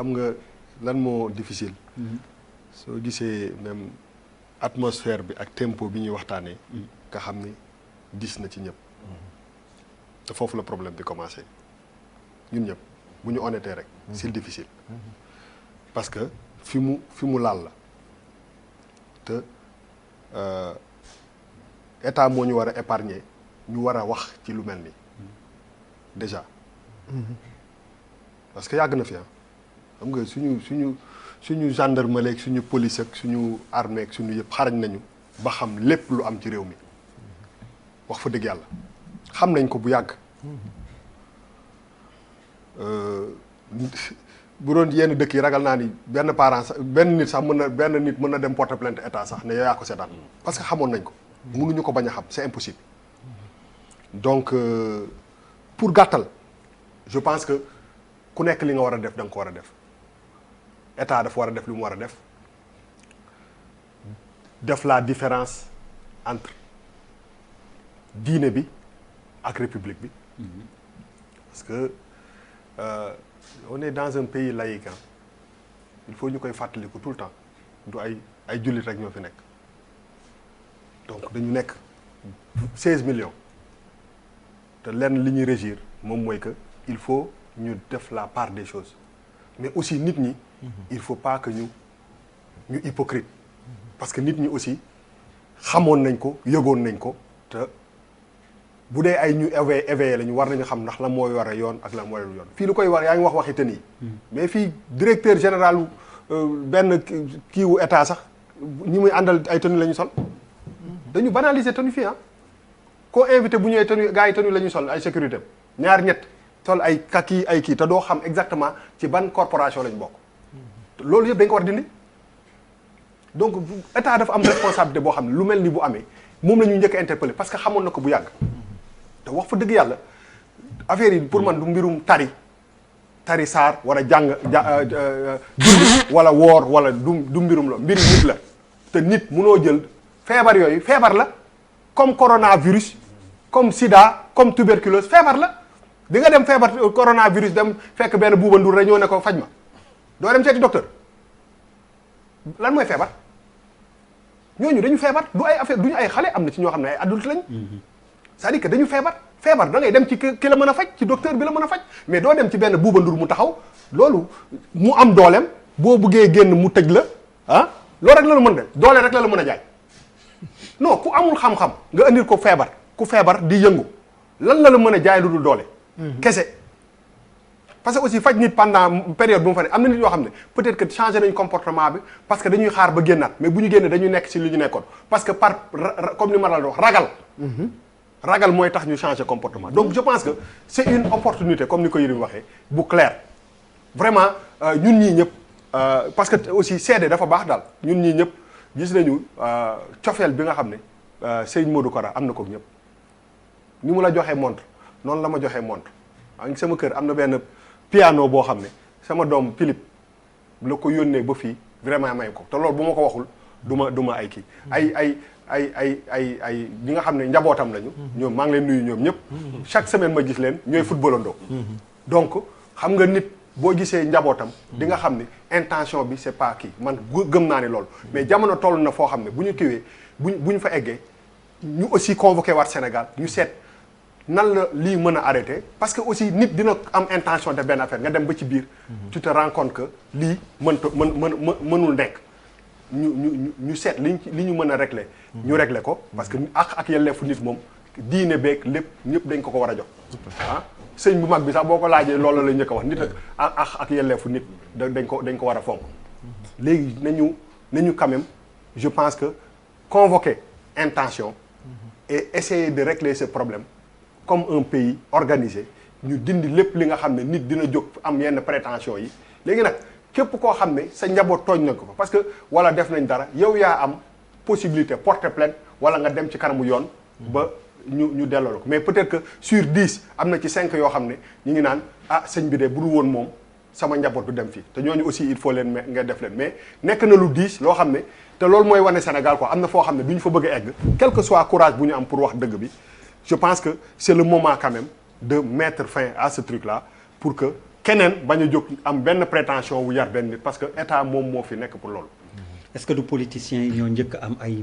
xam nga lan moo difficile. soo gisee même atmosphère bi ak tempo bi ñuy waxtaanee. nga xam ni dis na ci ñëpp. te foofu la problème bi commencé ñun ñëpp bu ñu honnêté rek. c'est difficile. parce que fi mu laal la te état moo ñu war a épargner ñu war a wax ci lu mel nii déjà. parce que yàgg na fi xam nga suñu gendarmerie ak suñu police ak suñu armée ak suñu yëpp xarañ nañu ba xam lépp lu am ci réew mi wax fa dëgg yàlla xam nañ ko bu yàgg. bu doon yenn dëkk yi ragal naa ni benn parent sax benn nit mën na dem porter plainte état sax ne yow yaa ko seetaan parce que xamoon nañ ko. mënuñu ko bañ a xam c'est impossible. donc pour gàttal je pense que ku nekk li nga war a def da nga ko war a def état dafa war a def li mu war a def la différence entre diine bi ak république bi. parce que on est dans un pays laïque il faut ñu koy fàttaliku tout le temps du ay jullit rek ñoo fi nekk donc dañu nekk 16 millions te lenn li ñuy régir moom mooy que il faut ñu def la part des choses mais aussi nit ñi il faut pas que ñu hypocrite parce que nit ñi aussi xamoon nañ ko yëgoon nañ ko te bu dee ay ñu éveillé lañu war nañu xam ndax la mooy war a yoon ak la mooy yoon fii lu koy war yaa ngi waxi tenue mais fii directeur général benn kiiwu état sax ñi muy àndal ay tenue la ñu sol dañu banaliser tenue fii koo invité bu ñëwee tenue gars yi tenue la ñu sol ay sécurité ñaar ñett sol ay kaki ay kii te doo xam exactement ci ban corporation lañ bokk loolu yëpp dañ ko war a dindi donc état dafa am responsabilité boo xam ne lu mel ni bu amee moom la ñuy njëkk a interpellé parce que xamoon na ko bu yàgg te wax fa dëgg yàlla affaire yi pour man du mbirum tari saar wala jàng julli wala woor wala du mbirum la mbiri nit la te nit munoo jël feebar yooyu feebar la comme coronavirus comme sida comme tuberculose feebar la di nga dem feebar coronavirus dem fekk benn buuba ndur rek ñoo ne ko faj ma doo dem seeti docteur lan mooy feebar ñooñu dañu feebar du ay affaire duñu ay xale am na ci ñoo xam ne ay adulte lañ c'est-à-dire que dañu feebar da ngay dem ci ki la mën a faj ci docteur bi la mën a faj mais doo dem ci benn buuba ndur mu taxaw loolu mu am dooleem boo buggee génn mu tëj la loolu rek la mën de doole rek la mën a jaay non ku amul xam-xam nga indil ko ku feebar di yëngu lan la mën a jaay lu dul doole kese parce que aussi faj nit pendant période bu mu fa ne am na nit yoo xam ne peut-être que changé nañ comportement bi parce que dañuy xaar ba génnaat mais bu ñu génnee dañuy nekk ci li ñu nekkoon parce que comme ni ma la wax ragal mooy tax ñu changer comportement donc je pense que c'est une opportunité comme ni ko Yérim waxee bu clair vraiment ñun ñii ñëpp parce que aussi seede dafa baax daal ñun ñii ñëpp gis nañu cofeel bi nga xam ne Serigne Modou Kara am na ko ñëpp ni mu la joxee montre noonu la ma joxee montre sama kër am na benn piano boo xam ne sama doom Philippe la ko yónnee ba fii vraiment may ko te loolu bu ma ko waxul du ma ay kii ay ñi nga xam ne njabootam lañu ñoom maa ngi leen nuyu ñoom ñëpp chaque semaine ma gis leen ñooy footballandoo donc xam nga nit boo gisee njabootam di nga xam ne intention bi c'est pas kii man gëm naa ne loolu mais jamono toll na foo xam ne bu ñu kiiwee bu ñu fa eggee ñu aussi convoqué waat Sénégal ñu seet nan la lii mën a arrêter parce que aussi nit dina am intention de benn affaire nga dem ba ci biir tu te rends compte que lii mënul nekk ñu seet li ñu mën a régler ñu régler ko parce que ak yelleefu nit moom diine beeg lépp ñëpp dañ ko war a jox sëñ bu mag bi sax boo ko laajee loolu la njëkk a wax nit ak yelleefu nit dañ ko war a fonk léegi nañu quand même je pense que convoquer intention et essayer de régler ce problème comme un pays organisé ñu dindi lépp li nga xam ne nit dina jóg am yenn prétention yi léegi nag képp koo xam ne sa njaboot tooñ nañ ko fa parce que wala def nañ dara yow yaa am possibilité porter plainte wala nga dem ci kanamu yoon ba ñu delloo la ko mais peut-être que sur 10 am na ci 5 yoo xam ne ñu ngi naan sëñ bi de bu dul woon moom sama njaboot du dem fii te ñooñu aussi il faut leen nga def leen mais nekk na lu 10 loo xam ne te loolu mooy wane Sénégal quoi am na foo xam ne du ñu fa bëgg a egg quel que soit courage bu ñu am pour wax dëgg bi je pense que c'est le moment quand même de mettre fin à ce truc là pour que keneen bañ a jóg am benn prétention wu yar benn nit parce que état moom moo fi nekk pour loolu. est-ce que du politiciens yi ñoo njëkk am ay